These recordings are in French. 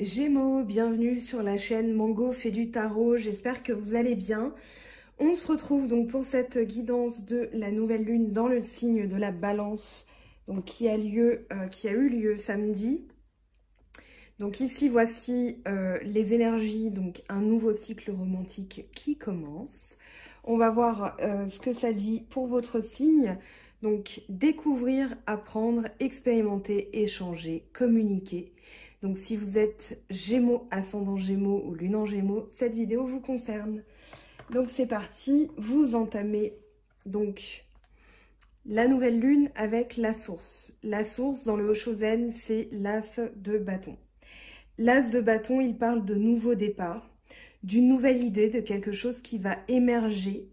Gémeaux, bienvenue sur la chaîne Mango fait du tarot, j'espère que vous allez bien. On se retrouve donc pour cette guidance de la nouvelle lune dans le signe de la Balance, donc qui a eu lieu samedi. Donc ici voici les énergies, donc un nouveau cycle romantique qui commence. On va voir ce que ça dit pour votre signe. Donc découvrir, apprendre, expérimenter, échanger, communiquer. Donc si vous êtes Gémeaux, ascendant Gémeaux ou lune en Gémeaux, cette vidéo vous concerne. Donc c'est parti, vous entamez donc la nouvelle lune avec la source. La source dans le Hoshozen, c'est l'as de bâton. L'as de bâton, il parle de nouveau départ, d'une nouvelle idée, de quelque chose qui va émerger.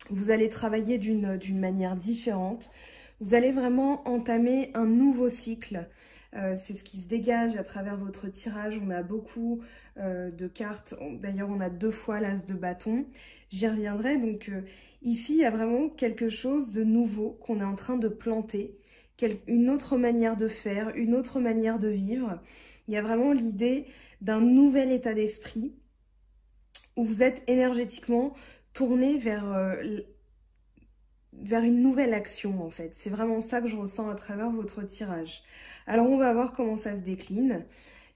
Vous allez travailler d'une manière différente. Vous allez vraiment entamer un nouveau cycle. C'est ce qui se dégage à travers votre tirage. On a beaucoup de cartes. D'ailleurs, on a 2 fois l'as de bâton. J'y reviendrai. Donc ici, il y a vraiment quelque chose de nouveau qu'on est en train de planter. Une autre manière de faire, une autre manière de vivre. Il y a vraiment l'idée d'un nouvel état d'esprit où vous êtes énergétiquement tourné vers une nouvelle action en fait. C'est vraiment ça que je ressens à travers votre tirage. Alors on va voir comment ça se décline.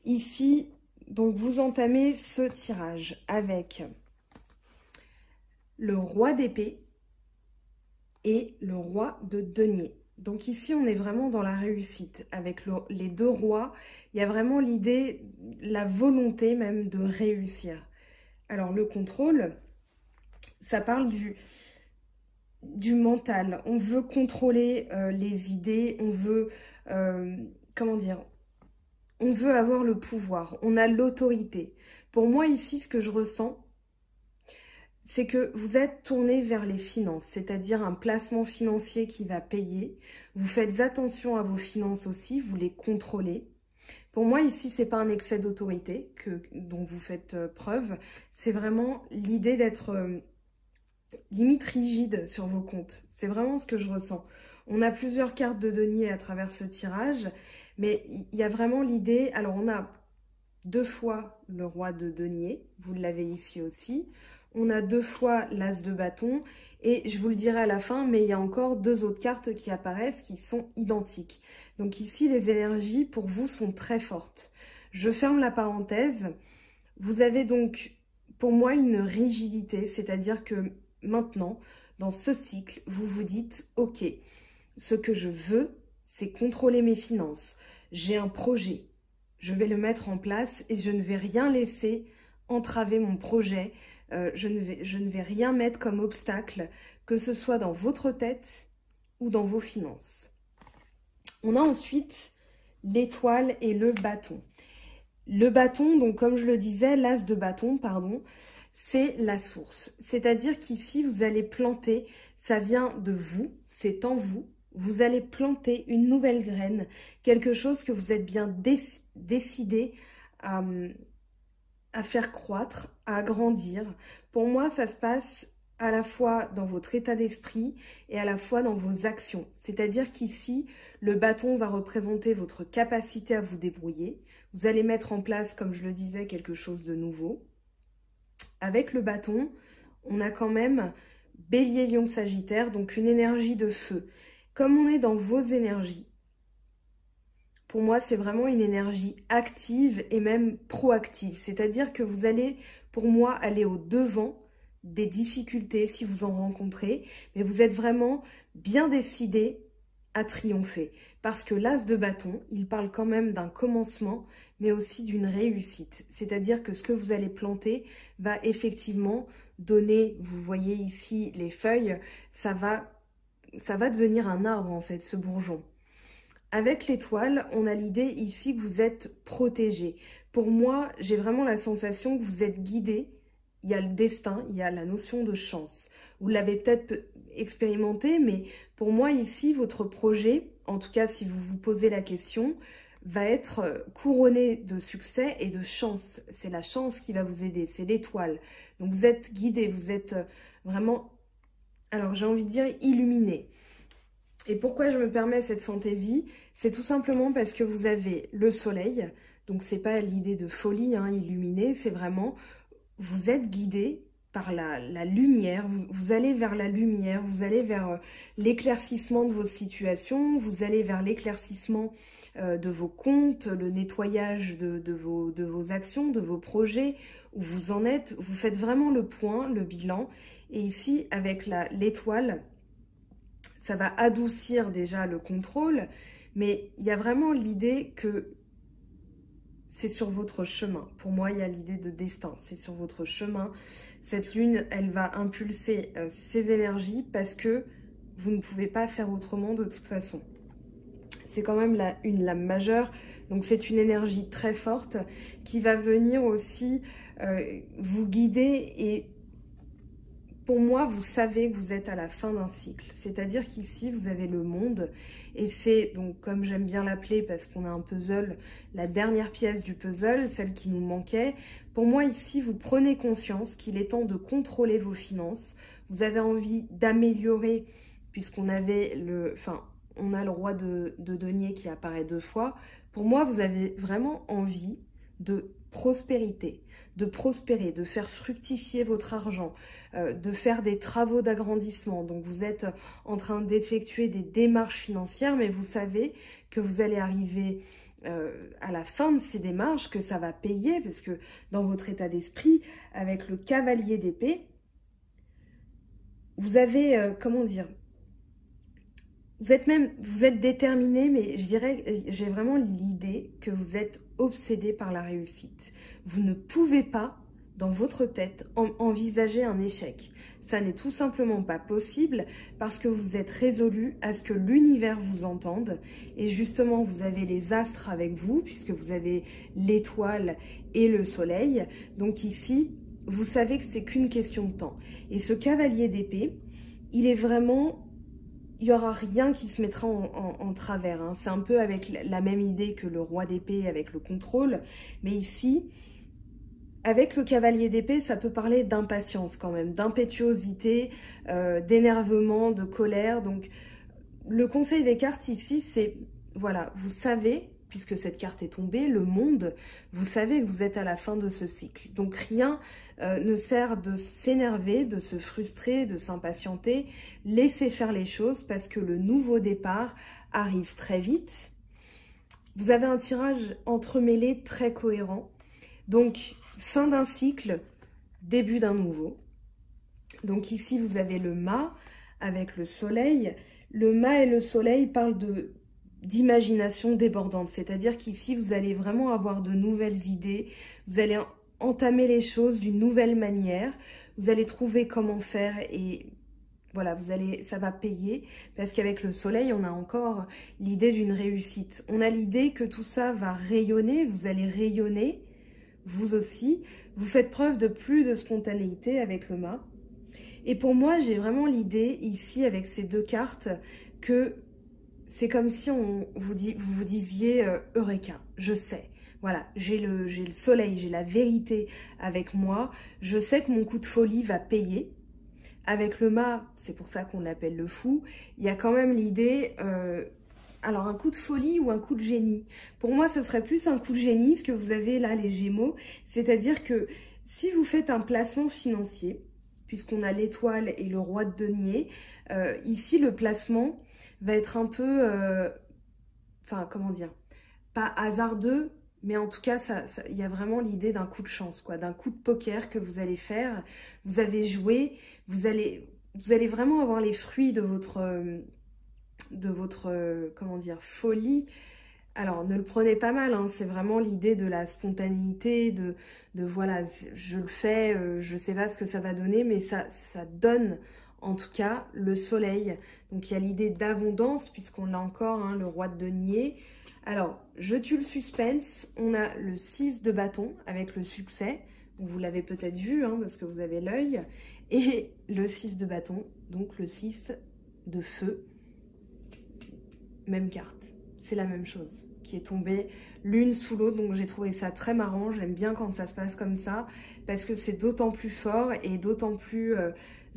Ici, donc vous entamez ce tirage avec le roi d'épée et le roi de denier. Donc ici, on est vraiment dans la réussite. Avec les 2 rois, il y a vraiment l'idée, la volonté même de réussir. Alors le contrôle, ça parle du mental. On veut contrôler les idées, on veut, comment dire, on veut avoir le pouvoir, on a l'autorité. Pour moi ici, ce que je ressens, c'est que vous êtes tourné vers les finances, c'est-à-dire un placement financier qui va payer. Vous faites attention à vos finances aussi, vous les contrôlez. Pour moi, ici, ce n'est pas un excès d'autorité dont vous faites preuve. C'est vraiment l'idée d'être limite rigide sur vos comptes. C'est vraiment ce que je ressens. On a plusieurs cartes de denier à travers ce tirage, mais il y a vraiment l'idée... Alors, on a 2 fois le roi de denier, vous l'avez ici aussi. On a 2 fois l'as de bâton et je vous le dirai à la fin, mais il y a encore 2 autres cartes qui apparaissent qui sont identiques. Donc ici, les énergies pour vous sont très fortes. Je ferme la parenthèse. Vous avez donc pour moi une rigidité, c'est-à-dire que maintenant, dans ce cycle, vous vous dites « Ok, ce que je veux, c'est contrôler mes finances. J'ai un projet. Je vais le mettre en place et je ne vais rien laisser entraver mon projet. Je ne vais rien mettre comme obstacle, que ce soit dans votre tête ou dans vos finances. » On a ensuite l'étoile et le bâton. Le bâton, donc comme je le disais, l'as de bâton, pardon, c'est la source. C'est-à-dire qu'ici, vous allez planter, ça vient de vous, c'est en vous. Vous allez planter une nouvelle graine, quelque chose que vous êtes bien décidé à faire croître, à grandir. Pour moi, ça se passe à la fois dans votre état d'esprit et à la fois dans vos actions. C'est-à-dire qu'ici, le bâton va représenter votre capacité à vous débrouiller. Vous allez mettre en place, comme je le disais, quelque chose de nouveau. Avec le bâton, on a quand même Bélier, Lion, Sagittaire, donc une énergie de feu. Comme on est dans vos énergies, pour moi, c'est vraiment une énergie active et même proactive. C'est-à-dire que vous allez, pour moi, aller au-devant des difficultés si vous en rencontrez. Mais vous êtes vraiment bien décidé à triompher. Parce que l'as de bâton, il parle quand même d'un commencement, mais aussi d'une réussite. C'est-à-dire que ce que vous allez planter va effectivement donner, vous voyez ici les feuilles, ça va devenir un arbre en fait, ce bourgeon. Avec l'étoile, on a l'idée ici que vous êtes protégé. Pour moi, j'ai vraiment la sensation que vous êtes guidé. Il y a le destin, il y a la notion de chance. Vous l'avez peut-être expérimenté, mais pour moi ici, votre projet, en tout cas si vous vous posez la question, va être couronné de succès et de chance. C'est la chance qui va vous aider, c'est l'étoile. Donc vous êtes guidé, vous êtes vraiment, alors j'ai envie de dire illuminé. Et pourquoi je me permets cette fantaisie? C'est tout simplement parce que vous avez le soleil Donc c'est pas l'idée de folie, hein, illuminée, c'est vraiment, vous êtes guidé par la lumière, vous allez vers la lumière, vous allez vers l'éclaircissement de vos situations, vous allez vers l'éclaircissement de vos comptes, le nettoyage de vos actions, de vos projets, où vous en êtes, vous faites vraiment le point, le bilan. Et ici, avec l'étoile, ça va adoucir déjà le contrôle, mais il y a vraiment l'idée que c'est sur votre chemin. Pour moi, il y a l'idée de destin, c'est sur votre chemin. Cette lune, elle va impulser ces énergies parce que vous ne pouvez pas faire autrement de toute façon. C'est quand même une lame majeure, donc c'est une énergie très forte qui va venir aussi vous guider. Et pour moi, vous savez que vous êtes à la fin d'un cycle. C'est-à-dire qu'ici, vous avez le monde. Et c'est, donc, comme j'aime bien l'appeler, parce qu'on a un puzzle, la dernière pièce du puzzle, celle qui nous manquait. Pour moi, ici, vous prenez conscience qu'il est temps de contrôler vos finances. Vous avez envie d'améliorer, puisqu'on avait on a le roi de denier qui apparaît 2 fois. Pour moi, vous avez vraiment envie de prospérité, de prospérer, de faire fructifier votre argent, de faire des travaux d'agrandissement. Donc vous êtes en train d'effectuer des démarches financières, mais vous savez que vous allez arriver à la fin de ces démarches, que ça va payer, parce que dans votre état d'esprit, avec le cavalier d'épée, vous avez, comment dire, vous êtes déterminé, mais je dirais, j'ai vraiment l'idée que vous êtes obsédé par la réussite. Vous ne pouvez pas, dans votre tête, envisager un échec. Ça n'est tout simplement pas possible parce que vous êtes résolu à ce que l'univers vous entende. Et justement, vous avez les astres avec vous, puisque vous avez l'étoile et le soleil. Donc ici, vous savez que c'est qu'une question de temps. Et ce cavalier d'épée, il est vraiment... Il n'y aura rien qui se mettra en travers. Hein. C'est un peu avec la même idée que le roi d'épée avec le contrôle. Mais ici, avec le cavalier d'épée, ça peut parler d'impatience quand même, d'impétuosité, d'énervement, de colère. Donc, le conseil des cartes ici, c'est, voilà, vous savez, puisque cette carte est tombée, le monde, vous savez que vous êtes à la fin de ce cycle. Donc, rien ne sert de s'énerver, de se frustrer, de s'impatienter. Laissez faire les choses parce que le nouveau départ arrive très vite. Vous avez un tirage entremêlé très cohérent. Donc, fin d'un cycle, début d'un nouveau. Donc ici, vous avez le mât avec le soleil. Le mât et le soleil parlent d'imagination débordante. C'est-à-dire qu'ici, vous allez vraiment avoir de nouvelles idées. Vous allez entamer les choses d'une nouvelle manière. Vous allez trouver comment faire et voilà, ça va payer. Parce qu'avec le soleil, on a encore l'idée d'une réussite. On a l'idée que tout ça va rayonner. Vous allez rayonner, vous aussi. Vous faites preuve de plus de spontanéité avec le mât. Et pour moi, j'ai vraiment l'idée ici, avec ces 2 cartes, que c'est comme si vous vous disiez « Eureka, je sais ». Voilà, j'ai le soleil, j'ai la vérité avec moi. Je sais que mon coup de folie va payer. Avec le mât, c'est pour ça qu'on l'appelle le fou, il y a quand même l'idée... alors, un coup de folie ou un coup de génie? Pour moi, ce serait plus un coup de génie, ce que vous avez là, les Gémeaux. C'est-à-dire que si vous faites un placement financier, puisqu'on a l'étoile et le roi de denier, ici, le placement va être un peu... enfin, comment dire? Pas hasardeux, mais en tout cas, il y a vraiment l'idée d'un coup de chance, quoi, d'un coup de poker que vous allez faire. Vous avez joué, vous allez vraiment avoir les fruits de votre comment dire, folie. Alors, ne le prenez pas mal, hein, c'est vraiment l'idée de la spontanéité, de voilà, je le fais, je sais pas ce que ça va donner, mais ça donne en tout cas le soleil. Donc, il y a l'idée d'abondance, puisqu'on l'a encore, hein, le roi de denier. Alors, je tue le suspense, on a le 6 de bâton avec le succès, vous l'avez peut-être vu, hein, parce que vous avez l'œil, et le 6 de bâton, donc le 6 de feu, même carte, c'est la même chose, qui est tombée l'une sous l'autre, donc j'ai trouvé ça très marrant, j'aime bien quand ça se passe comme ça, parce que c'est d'autant plus fort et d'autant plus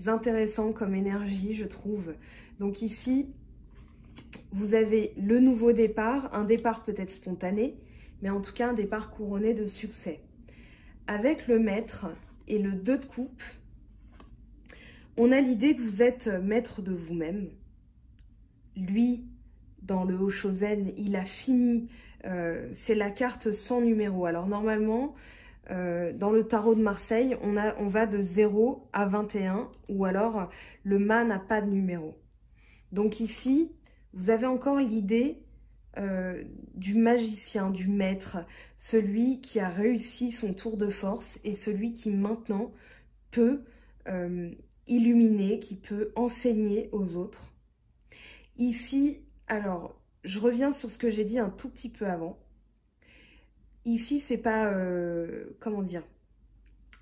intéressant comme énergie, je trouve. Donc ici... Vous avez le nouveau départ, un départ peut-être spontané, mais en tout cas un départ couronné de succès. Avec le maître et le 2 de coupe, on a l'idée que vous êtes maître de vous-même. Lui, dans le Hoshozen, il a fini, c'est la carte sans numéro. Alors normalement, dans le tarot de Marseille, on va de 0 à 21, ou alors le mât n'a pas de numéro. Donc ici, vous avez encore l'idée du magicien, du maître, celui qui a réussi son tour de force et celui qui maintenant peut illuminer, qui peut enseigner aux autres. Ici, alors, je reviens sur ce que j'ai dit un tout petit peu avant. Ici, c'est pas, comment dire,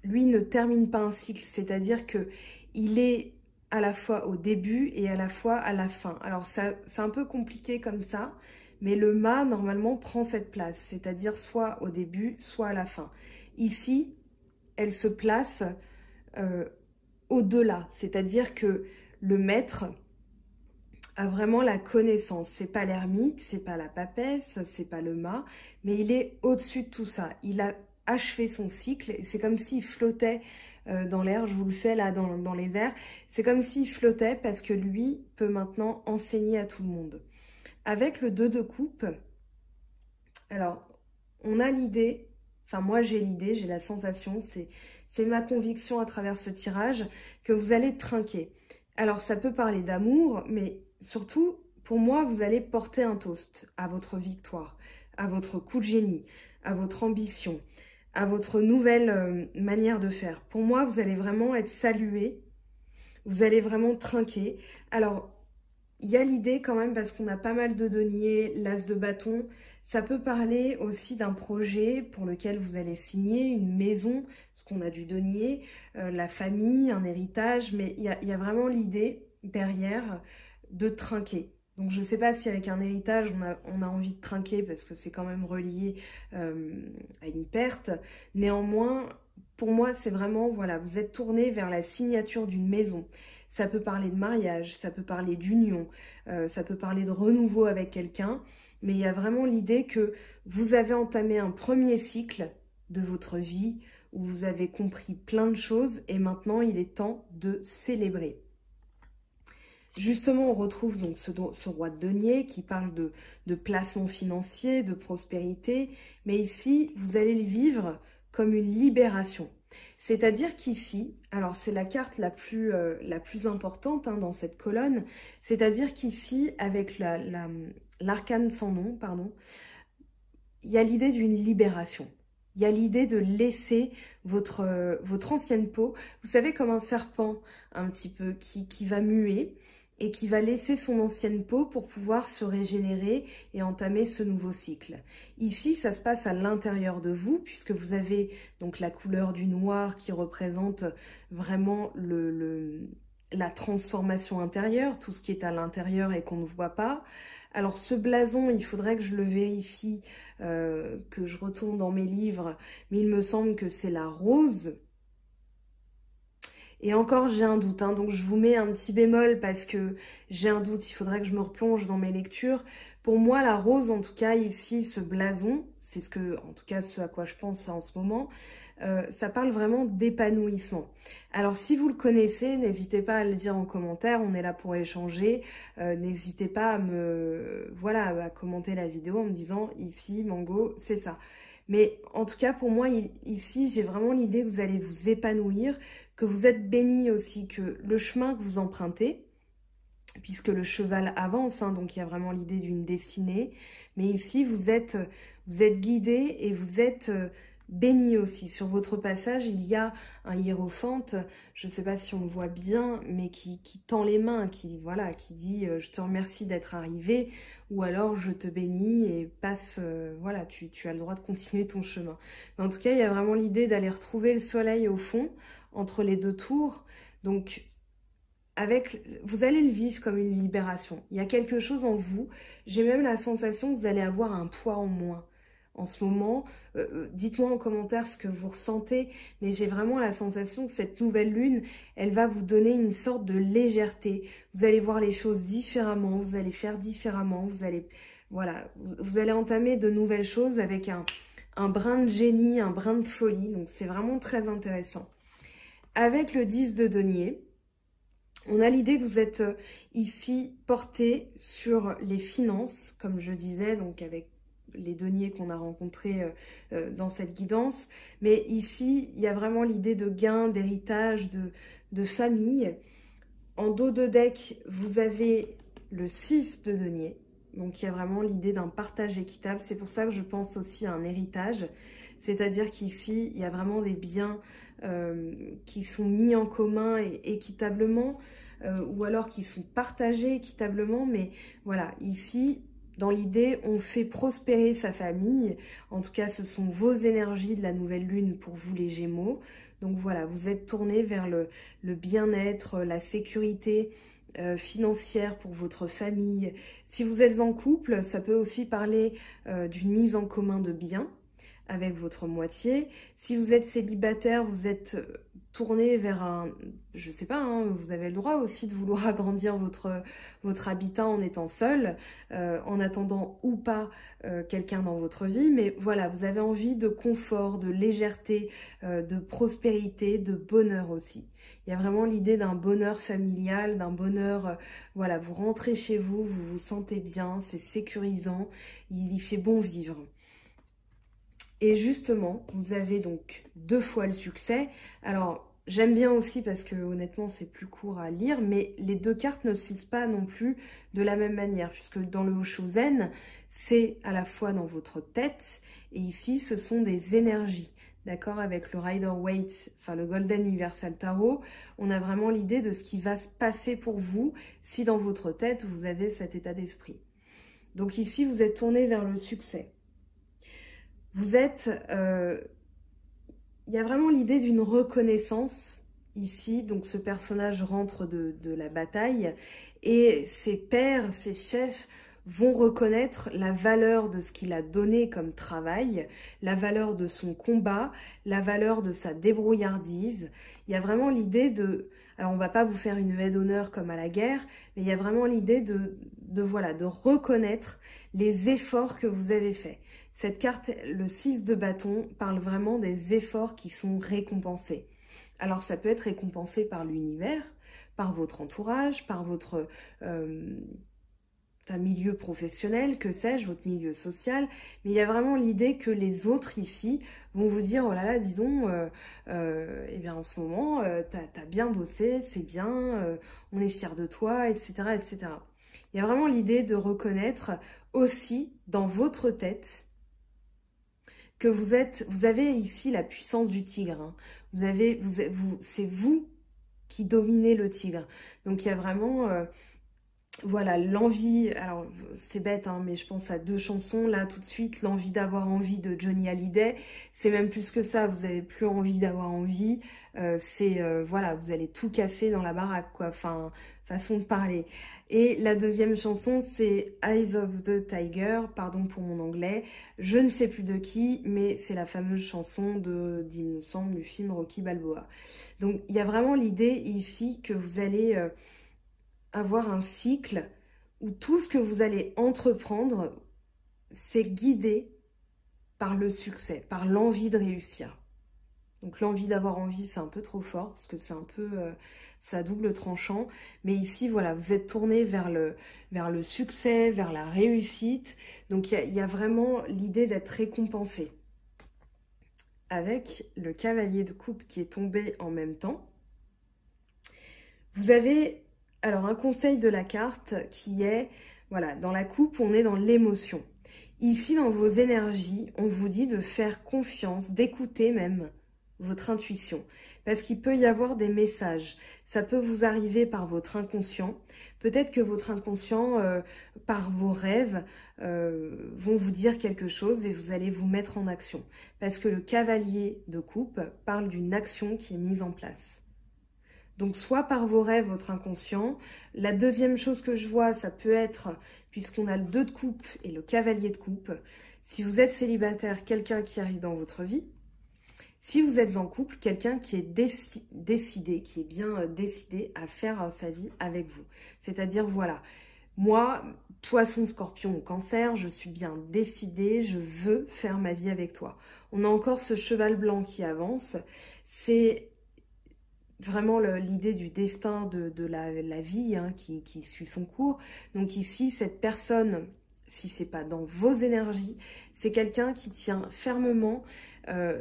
lui ne termine pas un cycle, c'est-à-dire que il est à la fois au début et à la fois à la fin. Alors, c'est un peu compliqué comme ça, mais le mât, normalement, prend cette place, c'est-à-dire soit au début, soit à la fin. Ici, elle se place au-delà, c'est-à-dire que le maître a vraiment la connaissance. C'est pas l'ermite, c'est pas la papesse, c'est pas le mât, mais il est au-dessus de tout ça. Il a achevé son cycle, et c'est comme s'il flottait dans l'air. Je vous le fais là dans les airs. C'est comme s'il flottait parce que lui peut maintenant enseigner à tout le monde. Avec le 2 de coupe, alors on a l'idée, enfin moi j'ai l'idée, j'ai la sensation, c'est ma conviction à travers ce tirage, que vous allez trinquer. Alors ça peut parler d'amour, mais surtout, pour moi, vous allez porter un toast à votre victoire, à votre coup de génie, à votre ambition, à votre nouvelle manière de faire. Pour moi, vous allez vraiment être salué, vous allez vraiment trinquer. Alors, il y a l'idée quand même, parce qu'on a pas mal de deniers, l'as de bâton, ça peut parler aussi d'un projet pour lequel vous allez signer, une maison, parce qu'on a du denier, la famille, un héritage, mais il y a vraiment l'idée derrière de trinquer. Donc je ne sais pas si avec un héritage on a envie de trinquer parce que c'est quand même relié à une perte. Néanmoins, pour moi c'est vraiment, voilà, vous êtes tourné vers la signature d'une maison. Ça peut parler de mariage, ça peut parler d'union, ça peut parler de renouveau avec quelqu'un, mais il y a vraiment l'idée que vous avez entamé un premier cycle de votre vie où vous avez compris plein de choses et maintenant il est temps de célébrer. Justement, on retrouve donc ce roi de denier qui parle de placement financier, de prospérité, mais ici, vous allez le vivre comme une libération. C'est-à-dire qu'ici, alors c'est la carte la plus importante dans cette colonne, c'est-à-dire qu'ici, avec l'arcane sans nom, pardon, il y a l'idée d'une libération. Il y a l'idée de laisser votre ancienne peau, vous savez, comme un serpent un petit peu qui va muer, et qui va laisser son ancienne peau pour pouvoir se régénérer et entamer ce nouveau cycle. Ici, ça se passe à l'intérieur de vous, puisque vous avez donc la couleur du noir qui représente vraiment la transformation intérieure, tout ce qui est à l'intérieur et qu'on ne voit pas. Alors ce blason, il faudrait que je le vérifie, que je retourne dans mes livres, mais il me semble que c'est la rose. Et encore, j'ai un doute, donc je vous mets un petit bémol parce que j'ai un doute, il faudrait que je me replonge dans mes lectures. Pour moi, la rose, en tout cas, ici, ce blason, c'est en tout cas, ce à quoi je pense là, en ce moment, ça parle vraiment d'épanouissement. Alors, si vous le connaissez, n'hésitez pas à le dire en commentaire, on est là pour échanger. N'hésitez pas à commenter la vidéo en me disant, ici, Mango, c'est ça. Mais en tout cas, pour moi, ici, j'ai vraiment l'idée que vous allez vous épanouir, que vous êtes béni aussi, que le chemin que vous empruntez, puisque le cheval avance, donc il y a vraiment l'idée d'une destinée, mais ici, vous êtes guidé et vous êtes béni aussi. Sur votre passage, il y a un hiérophante, je ne sais pas si on le voit bien, mais qui tend les mains, qui dit « je te remercie d'être arrivé » ou alors « je te bénis et passe, tu as le droit de continuer ton chemin ». Mais en tout cas, il y a vraiment l'idée d'aller retrouver le soleil au fond, entre les 2 tours. Donc, vous allez le vivre comme une libération. Il y a quelque chose en vous. J'ai même la sensation que vous allez avoir un poids en moins. En ce moment, dites-moi en commentaire ce que vous ressentez, mais j'ai vraiment la sensation que cette nouvelle lune, elle va vous donner une sorte de légèreté. Vous allez voir les choses différemment, vous allez faire différemment, vous allez voilà, vous allez entamer de nouvelles choses avec un brin de génie, un brin de folie. Donc, c'est vraiment très intéressant. Avec le 10 de denier, on a l'idée que vous êtes ici porté sur les finances, comme je disais, donc avec les deniers qu'on a rencontrés dans cette guidance. Mais ici, il y a vraiment l'idée de gain, d'héritage, de famille. En dos de deck, vous avez le 6 de denier. Donc, il y a vraiment l'idée d'un partage équitable. C'est pour ça que je pense aussi à un héritage. C'est-à-dire qu'ici, il y a vraiment des biens qui sont mis en commun et équitablement, ou alors qui sont partagés équitablement. Mais voilà, ici, dans l'idée, on fait prospérer sa famille. En tout cas, ce sont vos énergies de la nouvelle lune pour vous les Gémeaux. Donc voilà, vous êtes tourné vers le bien-être, la sécurité financière pour votre famille. Si vous êtes en couple, ça peut aussi parler d'une mise en commun de biens avec votre moitié. Si vous êtes célibataire, vous êtes tourné vers un... Je sais pas, hein, vous avez le droit aussi de vouloir agrandir votre habitat en étant seul, en attendant ou pas quelqu'un dans votre vie. Mais voilà, vous avez envie de confort, de légèreté, de prospérité, de bonheur aussi. Il y a vraiment l'idée d'un bonheur familial, d'un bonheur... voilà, vous rentrez chez vous, vous vous sentez bien, c'est sécurisant, il y fait bon vivre. Et justement, vous avez donc 2 fois le succès. Alors, j'aime bien aussi parce que honnêtement, c'est plus court à lire, mais les 2 cartes ne se lisent pas non plus de la même manière, puisque dans le Oshozen, c'est à la fois dans votre tête, et ici, ce sont des énergies. D'accord, avec le Rider-Waite, enfin le Golden Universal Tarot, on a vraiment l'idée de ce qui va se passer pour vous si dans votre tête, vous avez cet état d'esprit. Donc ici, vous êtes tourné vers le succès. Vous êtes... il y a vraiment l'idée d'une reconnaissance ici. Donc ce personnage rentre de la bataille et ses pairs, ses chefs vont reconnaître la valeur de ce qu'il a donné comme travail, la valeur de son combat, la valeur de sa débrouillardise. Il y a vraiment l'idée de... Alors on ne va pas vous faire une haie d'honneur comme à la guerre, mais il y a vraiment l'idée voilà, de reconnaître les efforts que vous avez faits. Cette carte, le 6 de bâton, parle vraiment des efforts qui sont récompensés. Alors ça peut être récompensé par l'univers, par votre entourage, par votre milieu professionnel, que sais-je, votre milieu social. Mais il y a vraiment l'idée que les autres ici vont vous dire « Oh là là, dis donc, eh bien en ce moment, t'as bien bossé, c'est bien, on est fiers de toi, etc. etc. » Il y a vraiment l'idée de reconnaître aussi dans votre tête que vous avez ici la puissance du tigre. Hein. C'est vous qui dominez le tigre. Donc il y a vraiment, voilà, l'envie. Alors c'est bête, hein, mais je pense à 2 chansons là tout de suite. L'envie d'avoir envie de Johnny Hallyday. C'est même plus que ça. Vous avez plus envie d'avoir envie. Voilà, vous allez tout casser dans la baraque, quoi. Enfin, façon de parler. Et la deuxième chanson, c'est Eyes of the Tiger, pardon pour mon anglais, je ne sais plus de qui, mais c'est la fameuse chanson il me semble, du film Rocky Balboa. Donc, il y a vraiment l'idée ici que vous allez avoir un cycle où tout ce que vous allez entreprendre, c'est guidé par le succès, par l'envie de réussir. Donc l'envie d'avoir envie, c'est un peu trop fort, parce que c'est un peu... ça double tranchant. Mais ici, voilà, vous êtes tourné vers le succès, vers la réussite. Donc il y a vraiment l'idée d'être récompensé. Avec le cavalier de coupe qui est tombé en même temps, vous avez alors un conseil de la carte qui est, voilà, dans la coupe, on est dans l'émotion. Ici, dans vos énergies, on vous dit de faire confiance, d'écouter même votre intuition, parce qu'il peut y avoir des messages. Ça peut vous arriver par votre inconscient. Peut-être que votre inconscient, par vos rêves, vont vous dire quelque chose et vous allez vous mettre en action. Parce que le cavalier de coupe parle d'une action qui est mise en place. Donc, soit par vos rêves, votre inconscient. La deuxième chose que je vois, ça peut être, puisqu'on a le 2 de coupe et le cavalier de coupe, si vous êtes célibataire, quelqu'un qui arrive dans votre vie. Si vous êtes en couple, quelqu'un qui est décidé, qui est bien décidé à faire sa vie avec vous. C'est-à-dire, voilà, Moi, Poisson, Scorpion ou Cancer, je suis bien décidée, je veux faire ma vie avec toi. On a encore ce cheval blanc qui avance. C'est vraiment l'idée du destin de la vie hein, qui suit son cours. Donc ici, cette personne, si c'est pas dans vos énergies, c'est quelqu'un qui tient fermement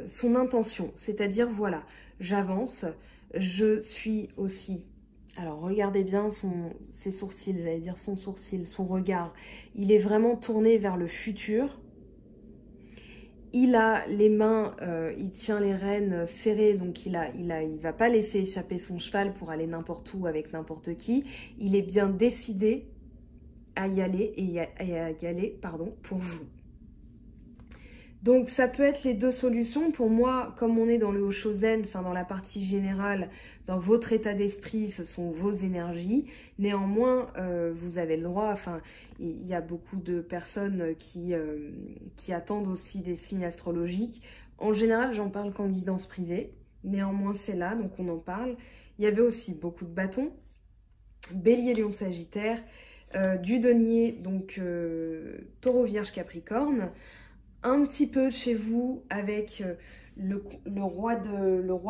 son intention. C'est-à-dire, voilà, j'avance, je suis aussi... Alors, regardez bien ses sourcils, j'allais dire son sourcil, son regard. Il est vraiment tourné vers le futur. Il a les mains, il tient les rênes serrées, donc il va pas laisser échapper son cheval pour aller n'importe où avec n'importe qui. Il est bien décidé à y aller pour vous. Donc ça peut être les deux solutions. Pour moi, comme on est dans le Hoshozen, enfin dans la partie générale, dans votre état d'esprit, ce sont vos énergies. Néanmoins, vous avez le droit, enfin, il y a beaucoup de personnes qui attendent aussi des signes astrologiques. En général, j'en parle qu'en guidance privée. Néanmoins, c'est là, donc on en parle. Il y avait aussi beaucoup de bâtons. Bélier, Lion, Sagittaire. Du denier, donc Taureau, Vierge, Capricorne. Un petit peu chez vous avec le roi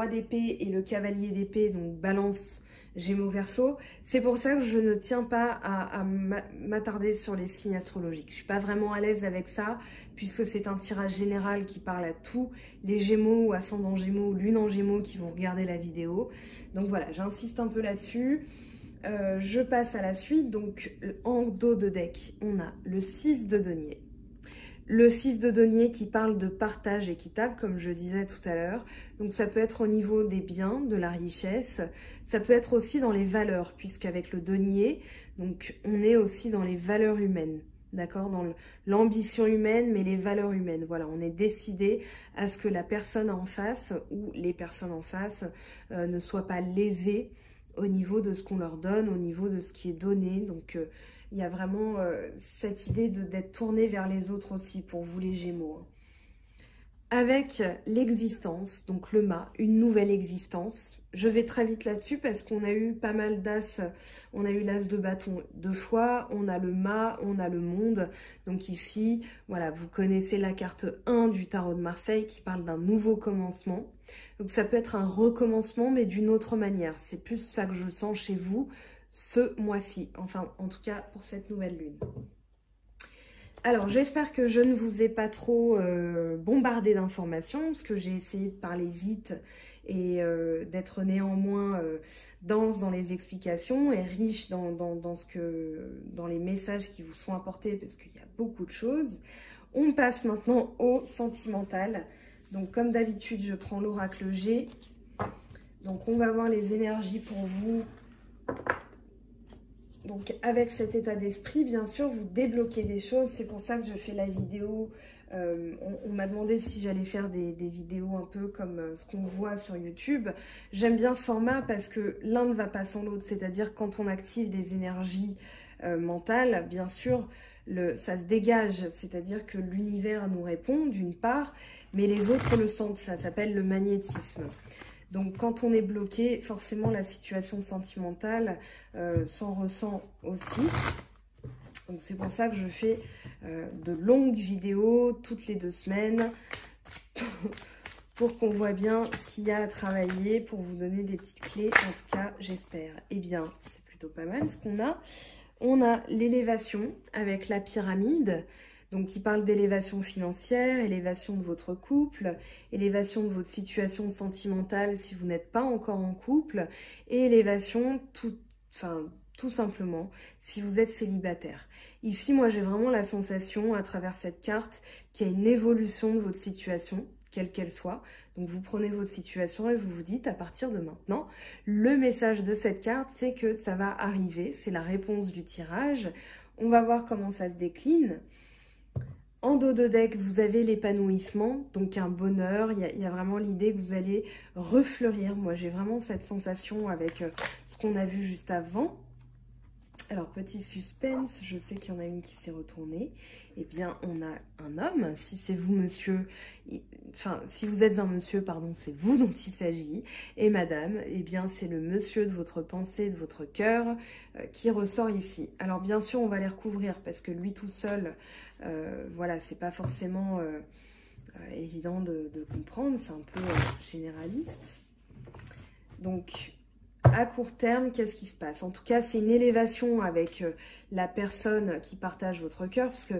d'épée et le cavalier d'épée, donc balance, Gémeaux, Verseau. C'est pour ça que je ne tiens pas à m'attarder sur les signes astrologiques. Je ne suis pas vraiment à l'aise avec ça, puisque c'est un tirage général qui parle à tous les Gémeaux ou ascendant Gémeaux ou lune en Gémeaux qui vont regarder la vidéo. Donc voilà, j'insiste un peu là-dessus. Je passe à la suite. Donc en dos de deck, on a le 6 de denier. Le 6 de denier qui parle de partage équitable, comme je disais tout à l'heure. Donc ça peut être au niveau des biens, de la richesse. Ça peut être aussi dans les valeurs, puisqu'avec le denier, donc on est aussi dans les valeurs humaines. D'accord, dans l'ambition humaine, mais les valeurs humaines. Voilà, on est décidé à ce que la personne en face ou les personnes en face ne soient pas lésées au niveau de ce qu'on leur donne, au niveau de ce qui est donné. Donc il y a vraiment cette idée d'être tourné vers les autres aussi pour vous les Gémeaux. Avec l'existence, donc le mât, une nouvelle existence. Je vais très vite là-dessus parce qu'on a eu pas mal d'as. On a eu l'as de bâton 2 fois, on a le mât, on a le monde. Donc ici, voilà, vous connaissez la carte 1 du tarot de Marseille qui parle d'un nouveau commencement. Donc ça peut être un recommencement mais d'une autre manière. C'est plus ça que je sens chez vous ce mois-ci. Enfin, en tout cas pour cette nouvelle lune. Alors, j'espère que je ne vous ai pas trop bombardé d'informations, parce que j'ai essayé de parler vite et d'être néanmoins dense dans les explications et riche dans les messages qui vous sont apportés, parce qu'il y a beaucoup de choses. On passe maintenant au sentimental. Donc, comme d'habitude, je prends l'oracle G. Donc, on va voir les énergies pour vous. Donc avec cet état d'esprit, bien sûr, vous débloquez des choses. C'est pour ça que je fais la vidéo. On m'a demandé si j'allais faire des vidéos un peu comme ce qu'on voit sur YouTube. J'aime bien ce format parce que l'un ne va pas sans l'autre. C'est-à-dire quand on active des énergies mentales, bien sûr, ça se dégage. C'est-à-dire que l'univers nous répond d'une part, mais les autres le sentent. Ça s'appelle le magnétisme. Donc, quand on est bloqué, forcément, la situation sentimentale s'en ressent aussi. Donc, c'est pour ça que je fais de longues vidéos toutes les 2 semaines pour qu'on voit bien ce qu'il y a à travailler, pour vous donner des petites clés. En tout cas, j'espère. Eh bien, c'est plutôt pas mal ce qu'on a. On a l'élévation avec la pyramide. Donc, qui parle d'élévation financière, élévation de votre couple, élévation de votre situation sentimentale si vous n'êtes pas encore en couple, et élévation tout simplement si vous êtes célibataire. Ici, moi, j'ai vraiment la sensation, à travers cette carte, qu'il y a une évolution de votre situation, quelle qu'elle soit. Donc, vous prenez votre situation et vous vous dites, à partir de maintenant, le message de cette carte, c'est que ça va arriver. C'est la réponse du tirage. On va voir comment ça se décline. En dos de deck, vous avez l'épanouissement, donc un bonheur. Il y a vraiment l'idée que vous allez refleurir. Moi, j'ai vraiment cette sensation avec ce qu'on a vu juste avant. Alors, petit suspense, je sais qu'il y en a une qui s'est retournée. Eh bien, on a un homme. Si c'est vous, monsieur, enfin, si vous êtes un monsieur, pardon, c'est vous dont il s'agit. Et madame, eh bien, c'est le monsieur de votre pensée, de votre cœur, qui ressort ici. Alors, bien sûr, on va les recouvrir parce que lui tout seul, voilà, c'est pas forcément évident de comprendre. C'est un peu généraliste. Donc, à court terme, qu'est-ce qui se passe? En tout cas, c'est une élévation avec la personne qui partage votre cœur, parce que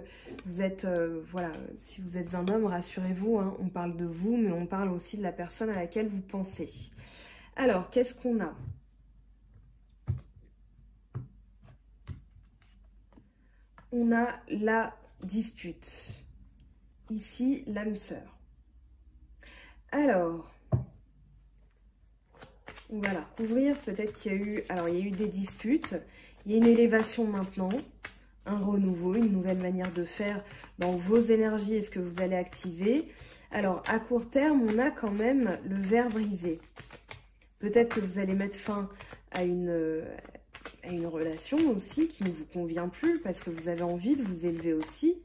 vous êtes, voilà, si vous êtes un homme, rassurez-vous, hein, on parle de vous, mais on parle aussi de la personne à laquelle vous pensez. Alors, qu'est-ce qu'on a? On a la dispute. Ici, l'âme sœur. Alors, on va la recouvrir. Peut-être qu'il y a eu... Alors, il y a eu des disputes. Il y a une élévation maintenant. Un renouveau, une nouvelle manière de faire dans vos énergies et ce que vous allez activer. Alors, à court terme, on a quand même le verre brisé. Peut-être que vous allez mettre fin à une relation aussi qui ne vous convient plus parce que vous avez envie de vous élever aussi.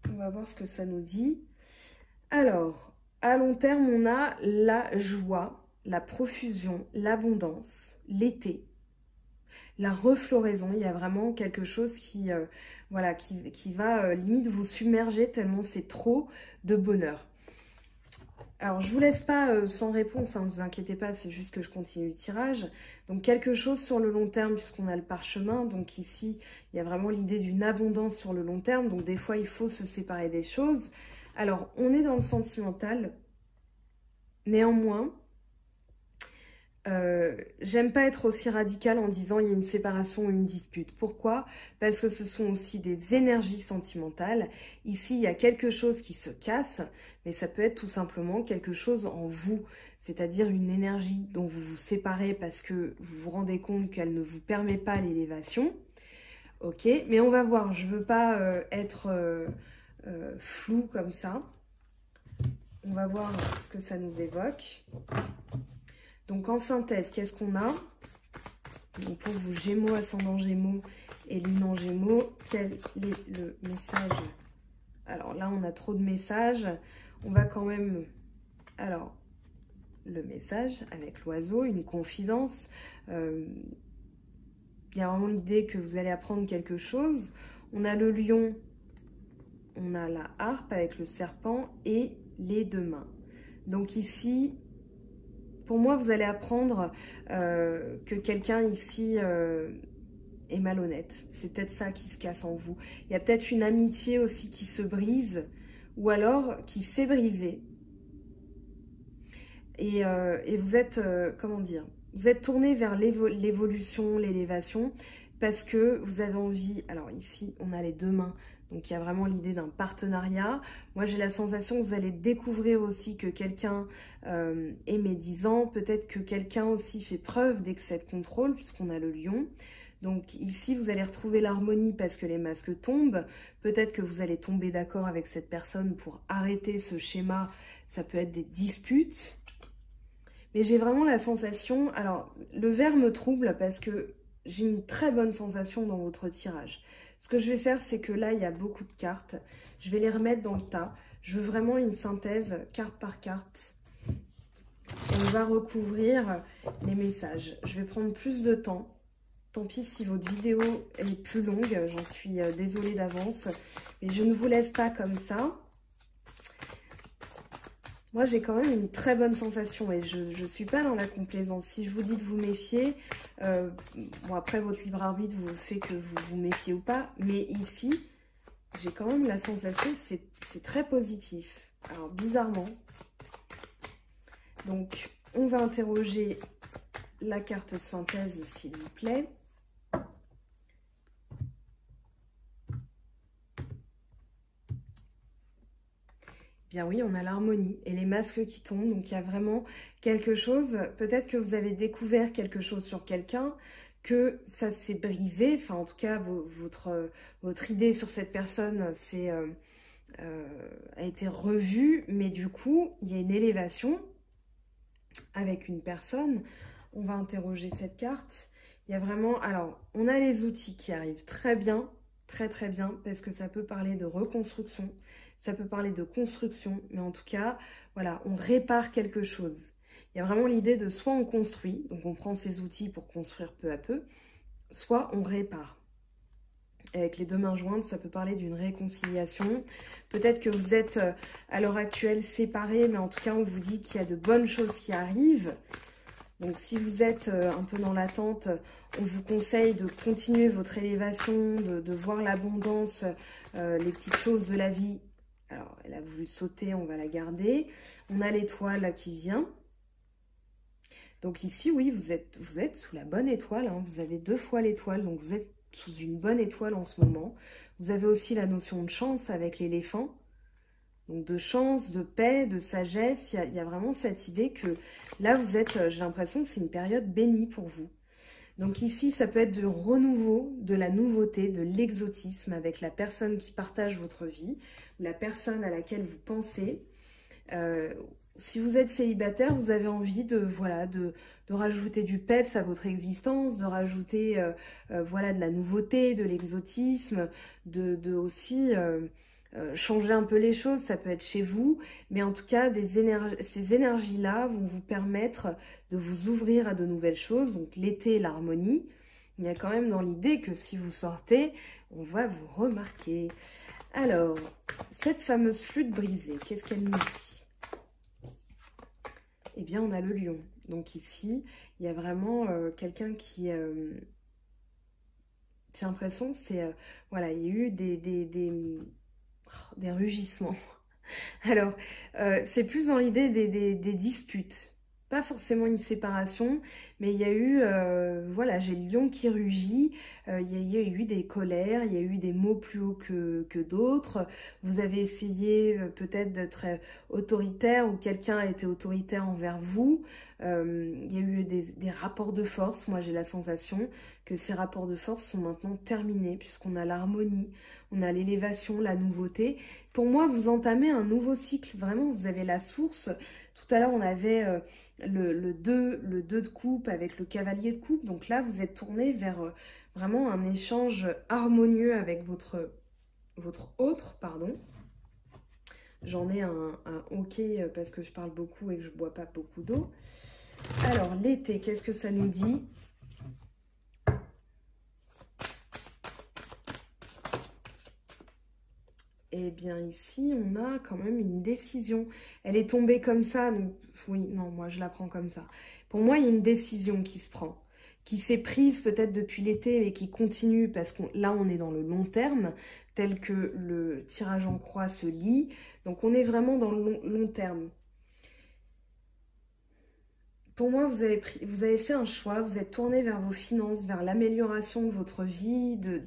On va voir ce que ça nous dit. Alors, à long terme, on a la joie, la profusion, l'abondance, l'été, la refloraison. Il y a vraiment quelque chose qui, voilà, qui va limite vous submerger tellement c'est trop de bonheur. Alors, je ne vous laisse pas sans réponse, hein, ne vous inquiétez pas, c'est juste que je continue le tirage. Donc, quelque chose sur le long terme, puisqu'on a le parchemin. Donc, ici, il y a vraiment l'idée d'une abondance sur le long terme. Donc, des fois, il faut se séparer des choses. Alors, on est dans le sentimental. Néanmoins, j'aime pas être aussi radicale en disant il y a une séparation ou une dispute. Pourquoi? Parce que ce sont aussi des énergies sentimentales. Ici, il y a quelque chose qui se casse, mais ça peut être tout simplement quelque chose en vous, c'est-à-dire une énergie dont vous vous séparez parce que vous vous rendez compte qu'elle ne vous permet pas l'élévation. Ok, mais on va voir, je veux pas être flou comme ça. On va voir ce que ça nous évoque. Donc, en synthèse, qu'est-ce qu'on a? Donc, pour vous, Gémeaux, ascendant Gémeaux et Lune en Gémeaux, quel est le message? Alors là, on a trop de messages. On va quand même... Alors, le message avec l'oiseau, une confidence. Il y a vraiment l'idée que vous allez apprendre quelque chose. On a le lion, on a la harpe avec le serpent et les deux mains. Donc ici... Pour moi, vous allez apprendre que quelqu'un ici est malhonnête. C'est peut-être ça qui se casse en vous. Il y a peut-être une amitié aussi qui se brise ou alors qui s'est brisée. Et vous êtes, comment dire, vous êtes tourné vers l'évolution, l'élévation parce que vous avez envie... Alors ici, on a les deux mains. Donc, il y a vraiment l'idée d'un partenariat. Moi, j'ai la sensation que vous allez découvrir aussi que quelqu'un est médisant. Peut-être que quelqu'un aussi fait preuve d'excès de contrôle, puisqu'on a le lion. Donc, ici, vous allez retrouver l'harmonie parce que les masques tombent. Peut-être que vous allez tomber d'accord avec cette personne pour arrêter ce schéma. Ça peut être des disputes. Mais j'ai vraiment la sensation... Alors, le vert me trouble parce que j'ai une très bonne sensation dans votre tirage. Ce que je vais faire, c'est que là, il y a beaucoup de cartes. Je vais les remettre dans le tas. Je veux vraiment une synthèse, carte par carte. Et on va recouvrir les messages. Je vais prendre plus de temps. Tant pis si votre vidéo est plus longue. J'en suis désolée d'avance. Mais je ne vous laisse pas comme ça. Moi, j'ai quand même une très bonne sensation et je ne suis pas dans la complaisance. Si je vous dis de vous méfier, bon, après, votre libre arbitre vous fait que vous vous méfiez ou pas. Mais ici, j'ai quand même la sensation que c'est très positif. Alors, bizarrement. Donc, on va interroger la carte synthèse, s'il vous plaît. Bien oui, on a l'harmonie et les masques qui tombent. Donc, il y a vraiment quelque chose. Peut-être que vous avez découvert quelque chose sur quelqu'un, que ça s'est brisé. Enfin, en tout cas, votre idée sur cette personne a été revue. Mais du coup, il y a une élévation avec une personne. On va interroger cette carte. Il y a vraiment... Alors, on a les outils qui arrivent très bien, très bien, parce que ça peut parler de reconstruction, ça peut parler de construction, mais en tout cas, voilà, on répare quelque chose. Il y a vraiment l'idée de soit on construit, donc on prend ces outils pour construire peu à peu, soit on répare. Avec les deux mains jointes, ça peut parler d'une réconciliation. Peut-être que vous êtes à l'heure actuelle séparés, mais en tout cas, on vous dit qu'il y a de bonnes choses qui arrivent. Donc, si vous êtes un peu dans l'attente, on vous conseille de continuer votre élévation, de voir l'abondance, les petites choses de la vie. Alors, elle a voulu sauter, on va la garder. On a l'étoile là qui vient. Donc ici, oui, vous êtes sous la bonne étoile. Hein. Vous avez 2 fois l'étoile, donc vous êtes sous une bonne étoile en ce moment. Vous avez aussi la notion de chance avec l'éléphant. Donc de chance, de paix, de sagesse. Il y a vraiment cette idée que là, vous êtes, j'ai l'impression que c'est une période bénie pour vous. Donc ici, ça peut être de renouveau, de la nouveauté, de l'exotisme avec la personne qui partage votre vie, ou la personne à laquelle vous pensez. Si vous êtes célibataire, vous avez envie de, voilà, de rajouter du peps à votre existence, de rajouter voilà, de la nouveauté, de l'exotisme, de aussi changer un peu les choses. Ça peut être chez vous, mais en tout cas, ces énergies-là vont vous permettre de vous ouvrir à de nouvelles choses. Donc l'été, l'harmonie. Il y a quand même dans l'idée que si vous sortez, on va vous remarquer. Alors, cette fameuse flûte brisée, qu'est-ce qu'elle nous dit ? Eh bien, on a le lion. Donc ici, il y a vraiment quelqu'un qui... j'ai l'impression que c'est... voilà, il y a eu des rugissements. Alors, c'est plus dans l'idée des disputes. Pas forcément une séparation, mais il y a eu... voilà, j'ai le lion qui rugit. Il y a eu des colères, il y a eu des mots plus hauts que d'autres. Vous avez essayé peut-être d'être autoritaire ou quelqu'un a été autoritaire envers vous. Il y a eu des rapports de force. Moi, j'ai la sensation que ces rapports de force sont maintenant terminés puisqu'on a l'harmonie, on a l'élévation, la nouveauté. Pour moi, vous entamez un nouveau cycle. Vraiment, vous avez la source. Tout à l'heure, on avait le 2 de coupe avec le cavalier de coupe. Donc là, vous êtes tourné vers vraiment un échange harmonieux avec votre autre, pardon. J'en ai un hockey parce que je parle beaucoup et que je ne bois pas beaucoup d'eau. Alors, l'été, qu'est-ce que ça nous dit ? Eh bien, ici, on a quand même une décision. Elle est tombée comme ça, donc oui, non, moi, je la prends comme ça. Pour moi, il y a une décision qui se prend, qui s'est prise peut-être depuis l'été, mais qui continue, parce que là, on est dans le long terme, tel que le tirage en croix se lit. Donc, on est vraiment dans le long terme. Pour moi, vous avez fait un choix, vous êtes tourné vers vos finances, vers l'amélioration de votre vie, de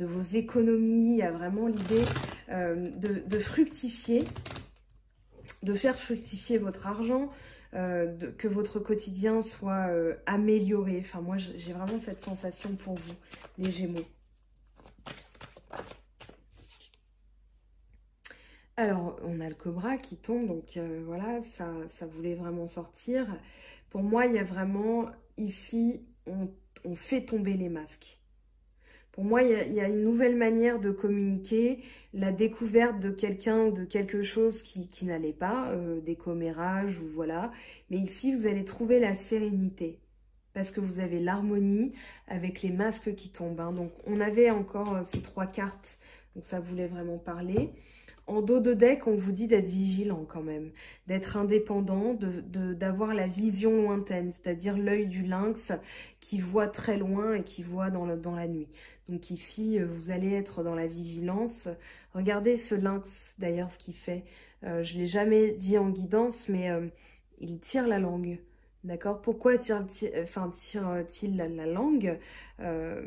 vos économies. Il y a vraiment l'idée de fructifier, de faire fructifier votre argent, que votre quotidien soit amélioré. Enfin, moi, j'ai vraiment cette sensation pour vous, les Gémeaux. Alors, on a le cobra qui tombe, donc voilà, ça voulait vraiment sortir. Pour moi, il y a vraiment, ici, on fait tomber les masques. Pour moi, il y a une nouvelle manière de communiquer, la découverte de quelqu'un ou de quelque chose qui n'allait pas, des commérages ou voilà. Mais ici, vous allez trouver la sérénité, parce que vous avez l'harmonie avec les masques qui tombent. Hein. Donc, on avait encore ces 3 cartes, donc ça voulait vraiment parler. En dos de deck, on vous dit d'être vigilant quand même, d'être indépendant, d'avoir la vision lointaine, c'est-à-dire l'œil du lynx qui voit très loin et qui voit dans la nuit. Donc ici, vous allez être dans la vigilance. Regardez ce lynx, d'ailleurs, ce qu'il fait. Je ne l'ai jamais dit en guidance, mais il tire la langue. D'accord? Pourquoi tire-t-il la langue?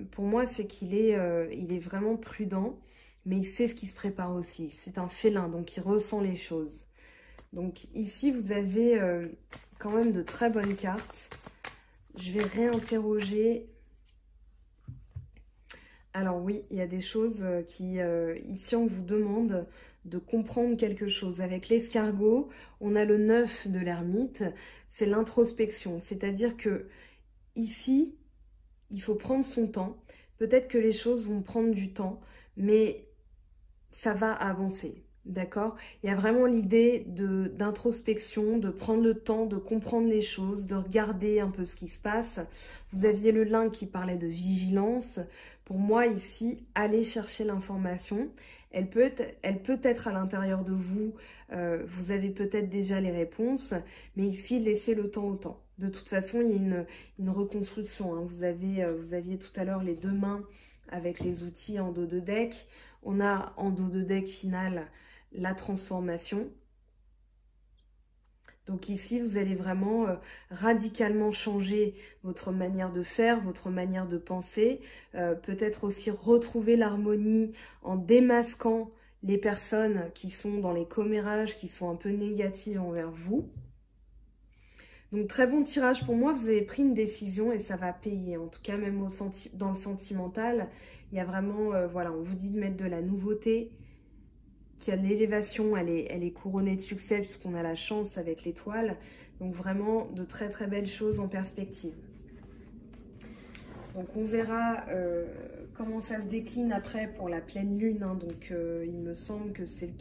Pour moi, c'est qu'il est vraiment prudent. Mais il sait ce qui se prépare aussi. C'est un félin, donc il ressent les choses. Donc ici, vous avez quand même de très bonnes cartes. Je vais réinterroger Alors oui, il y a des choses qui, ici, on vous demande de comprendre quelque chose. Avec l'escargot, on a le 9 de l'ermite, c'est l'introspection. C'est-à-dire que ici, il faut prendre son temps. Peut-être que les choses vont prendre du temps, mais ça va avancer. D'accord? Il y a vraiment l'idée d'introspection, de prendre le temps de comprendre les choses, de regarder un peu ce qui se passe. Vous aviez le lin qui parlait de vigilance. Pour moi, ici, allez chercher l'information. Elle peut être à l'intérieur de vous. Vous avez peut-être déjà les réponses. Mais ici, laissez le temps au temps. De toute façon, il y a une reconstruction. Hein. Vous aviez tout à l'heure les deux mains avec les outils en dos de deck. On a en dos de deck final la transformation. Donc ici, vous allez vraiment radicalement changer votre manière de faire, votre manière de penser. Peut-être aussi retrouver l'harmonie en démasquant les personnes qui sont dans les commérages, qui sont un peu négatives envers vous. Donc très bon tirage pour moi, vous avez pris une décision et ça va payer. En tout cas, même dans le sentimental, il y a vraiment, voilà, on vous dit de mettre de la nouveauté, qu'il y a de l'élévation, elle est couronnée de succès puisqu'on a la chance avec l'étoile. Donc vraiment de très très belles choses en perspective. Donc on verra comment ça se décline après pour la pleine lune. Hein. Donc il me semble que c'est le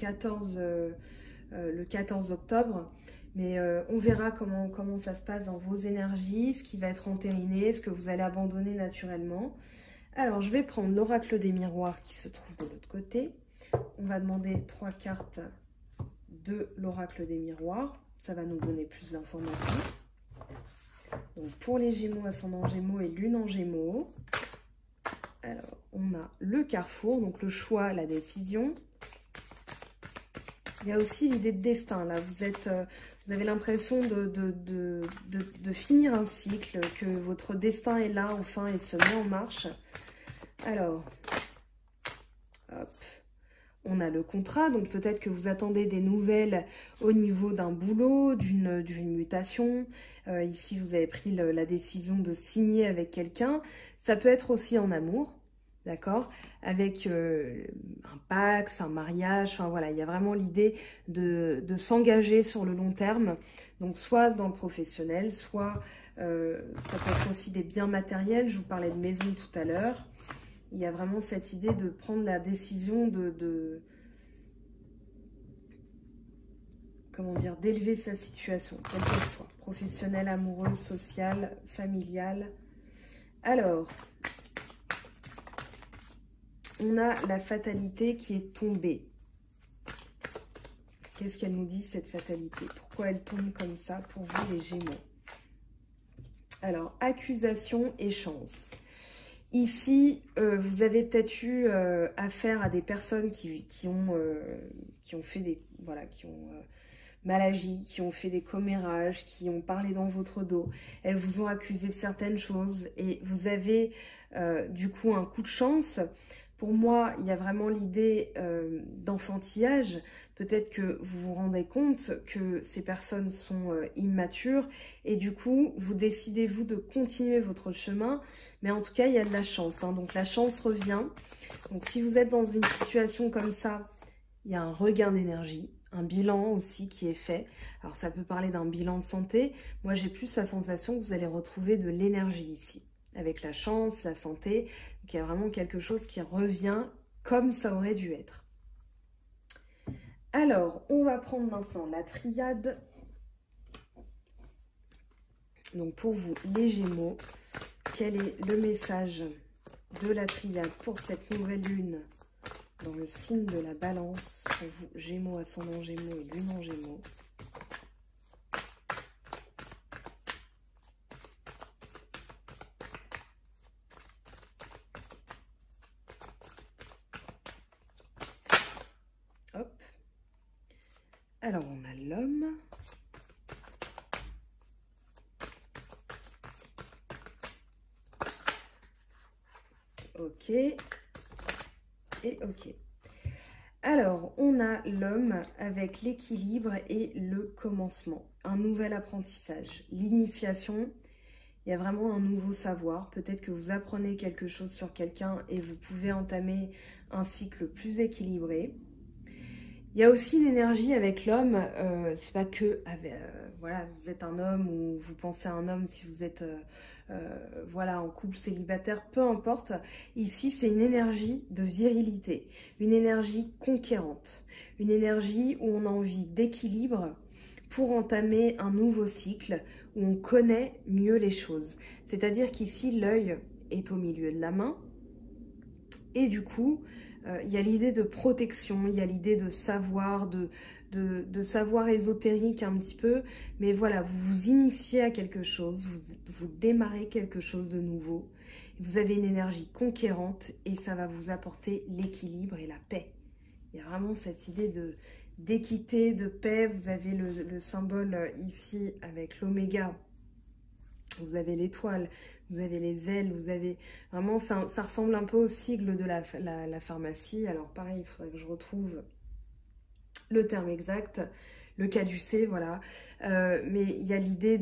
14 octobre. Mais on verra comment ça se passe dans vos énergies, ce qui va être entériné, ce que vous allez abandonner naturellement. Alors, je vais prendre l'oracle des miroirs qui se trouve de l'autre côté. On va demander 3 cartes de l'oracle des miroirs. Ça va nous donner plus d'informations. Donc, pour les Gémeaux, ascendant Gémeaux et lune en Gémeaux. Alors, on a le carrefour, donc le choix, la décision. Il y a aussi l'idée de destin, là. Vous avez l'impression de finir un cycle, que votre destin est là, enfin, et se met en marche. Alors, hop, on a le contrat, donc peut-être que vous attendez des nouvelles au niveau d'un boulot, d'une mutation. Ici, vous avez pris la décision de signer avec quelqu'un. Ça peut être aussi en amour. D'accord? Avec un pax, un mariage, enfin voilà, il y a vraiment l'idée de s'engager sur le long terme. Donc soit dans le professionnel, soit ça peut être aussi des biens matériels. Je vous parlais de maison tout à l'heure. Il y a vraiment cette idée de prendre la décision comment dire, d'élever sa situation, quelle qu'elle soit. Professionnelle, amoureuse, sociale, familiale. Alors... on a la fatalité qui est tombée. Qu'est-ce qu'elle nous dit, cette fatalité? Pourquoi elle tombe comme ça pour vous, les Gémeaux? Alors, accusation et chance. Ici, vous avez peut-être eu affaire à des personnes qui ont fait des... voilà, qui ont mal agi, qui ont fait des commérages, qui ont parlé dans votre dos. Elles vous ont accusé de certaines choses et vous avez du coup un coup de chance. Pour moi, il y a vraiment l'idée d'enfantillage. Peut-être que vous vous rendez compte que ces personnes sont immatures et du coup, vous décidez, vous, de continuer votre chemin. Mais en tout cas, il y a de la chance. Hein. Donc, la chance revient. Donc, si vous êtes dans une situation comme ça, il y a un regain d'énergie, un bilan aussi qui est fait. Alors, ça peut parler d'un bilan de santé. Moi, j'ai plus la sensation que vous allez retrouver de l'énergie ici. Avec la chance, la santé. Donc, il y a vraiment quelque chose qui revient comme ça aurait dû être. Alors, on va prendre maintenant la triade. Donc, pour vous, les Gémeaux, quel est le message de la triade pour cette nouvelle lune dans le signe de la Balance? Pour vous, Gémeaux, ascendant Gémeaux et lune en Gémeaux. Alors, on a l'homme. Ok. Et ok. Alors, on a l'homme avec l'équilibre et le commencement. Un nouvel apprentissage. L'initiation Il y a vraiment un nouveau savoir. Peut-être que vous apprenez quelque chose sur quelqu'un et vous pouvez entamer un cycle plus équilibré. Il y a aussi une énergie avec l'homme, c'est pas que, voilà, vous êtes un homme ou vous pensez à un homme si vous êtes voilà, en couple célibataire, peu importe. Ici, c'est une énergie de virilité, une énergie conquérante, une énergie où on a envie d'équilibre pour entamer un nouveau cycle où on connaît mieux les choses. C'est-à-dire qu'ici, l'œil est au milieu de la main et du coup, il y a l'idée de protection, il y a l'idée de savoir, de savoir ésotérique un petit peu, mais voilà, vous vous initiez à quelque chose, vous démarrez quelque chose de nouveau, vous avez une énergie conquérante et ça va vous apporter l'équilibre et la paix. Il y a vraiment cette idée d'équité, de paix. Vous avez le symbole ici avec l'oméga. Vous avez l'étoile, vous avez les ailes, vous avez vraiment, ça ressemble un peu au sigle de la pharmacie. Alors pareil, il faudrait que je retrouve le terme exact, le caducée, voilà. Mais il y a l'idée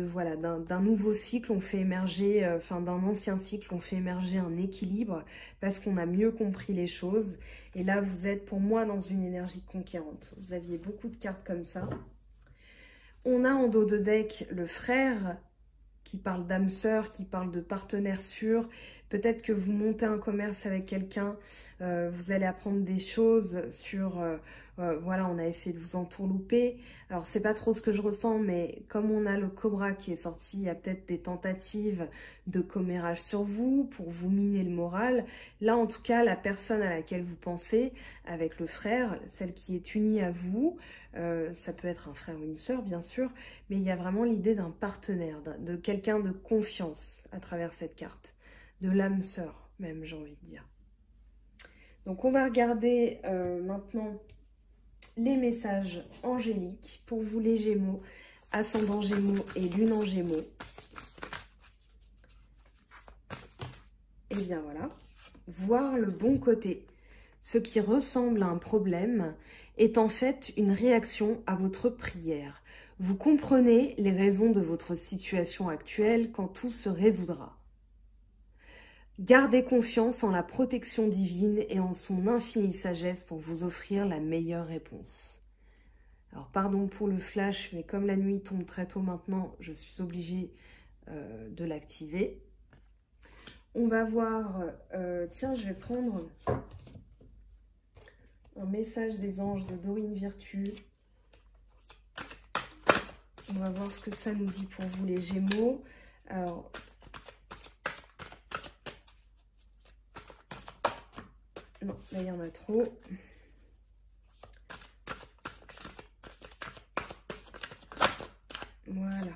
voilà, d'un nouveau cycle, on fait émerger, enfin d'un ancien cycle, on fait émerger un équilibre parce qu'on a mieux compris les choses. Et là, vous êtes pour moi dans une énergie conquérante. Vous aviez beaucoup de cartes comme ça. On a en dos de deck le frère, qui parle d'âme sœur, qui parle de partenaire sûr. Peut-être que vous montez un commerce avec quelqu'un, vous allez apprendre des choses sur... voilà, on a essayé de vous entourlouper. Alors, c'est pas trop ce que je ressens, mais comme on a le Cobra qui est sorti, il y a peut-être des tentatives de commérage sur vous pour vous miner le moral. Là, en tout cas, la personne à laquelle vous pensez, avec le frère, celle qui est unie à vous, ça peut être un frère ou une sœur, bien sûr, mais il y a vraiment l'idée d'un partenaire, de quelqu'un de confiance à travers cette carte, de l'âme sœur même, j'ai envie de dire. Donc on va regarder maintenant les messages angéliques pour vous les Gémeaux, ascendant Gémeaux et lune en Gémeaux. Et bien voilà, voir le bon côté. Ce qui ressemble à un problème est en fait une réaction à votre prière. Vous comprenez les raisons de votre situation actuelle quand tout se résoudra. Gardez confiance en la protection divine et en son infinie sagesse pour vous offrir la meilleure réponse. Alors pardon pour le flash, mais comme la nuit tombe très tôt maintenant, je suis obligée de l'activer. On va voir, tiens, je vais prendre un message des anges de Dorine Virtue. On va voir ce que ça nous dit pour vous les Gémeaux. Alors, non, là il y en a trop. Voilà.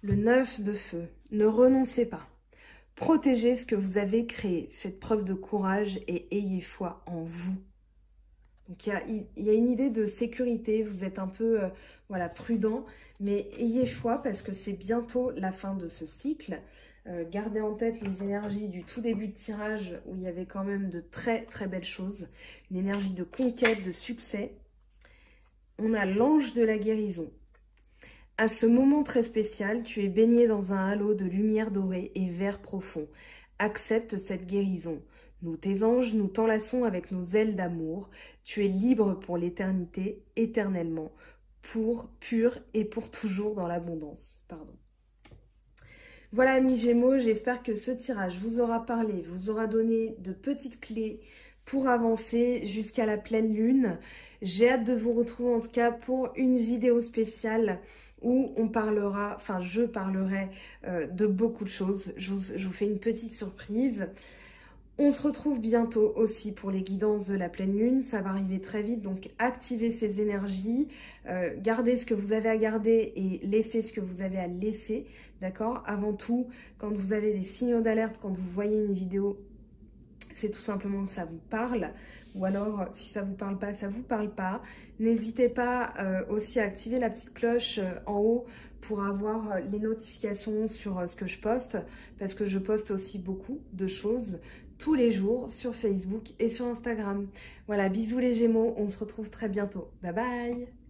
Le 9 de feu. Ne renoncez pas. Protégez ce que vous avez créé. Faites preuve de courage et ayez foi en vous. Donc il y a une idée de sécurité, vous êtes un peu voilà, prudent, mais ayez foi parce que c'est bientôt la fin de ce cycle. Gardez en tête les énergies du tout début de tirage où il y avait quand même de très très belles choses. Une énergie de conquête, de succès. On a l'ange de la guérison. À ce moment très spécial, tu es baigné dans un halo de lumière dorée et vert profond. Accepte cette guérison. Nous, tes anges, nous t'enlaçons avec nos ailes d'amour. Tu es libre pour l'éternité, éternellement, pur et pour toujours dans l'abondance. Pardon. Voilà, amis Gémeaux, j'espère que ce tirage vous aura parlé, vous aura donné de petites clés pour avancer jusqu'à la pleine lune. J'ai hâte de vous retrouver en tout cas pour une vidéo spéciale où on parlera, enfin je parlerai de beaucoup de choses. Je vous fais une petite surprise. On se retrouve bientôt aussi pour les guidances de la pleine lune, ça va arriver très vite, donc activez ces énergies, gardez ce que vous avez à garder et laissez ce que vous avez à laisser, d'accord? Avant tout, quand vous avez des signaux d'alerte, quand vous voyez une vidéo, c'est tout simplement que ça vous parle, ou alors si ça vous parle pas, ça vous parle pas. N'hésitez pas aussi à activer la petite cloche en haut pour avoir les notifications sur ce que je poste, parce que je poste aussi beaucoup de choses tous les jours sur Facebook et sur Instagram. Voilà, bisous les Gémeaux, on se retrouve très bientôt. Bye bye!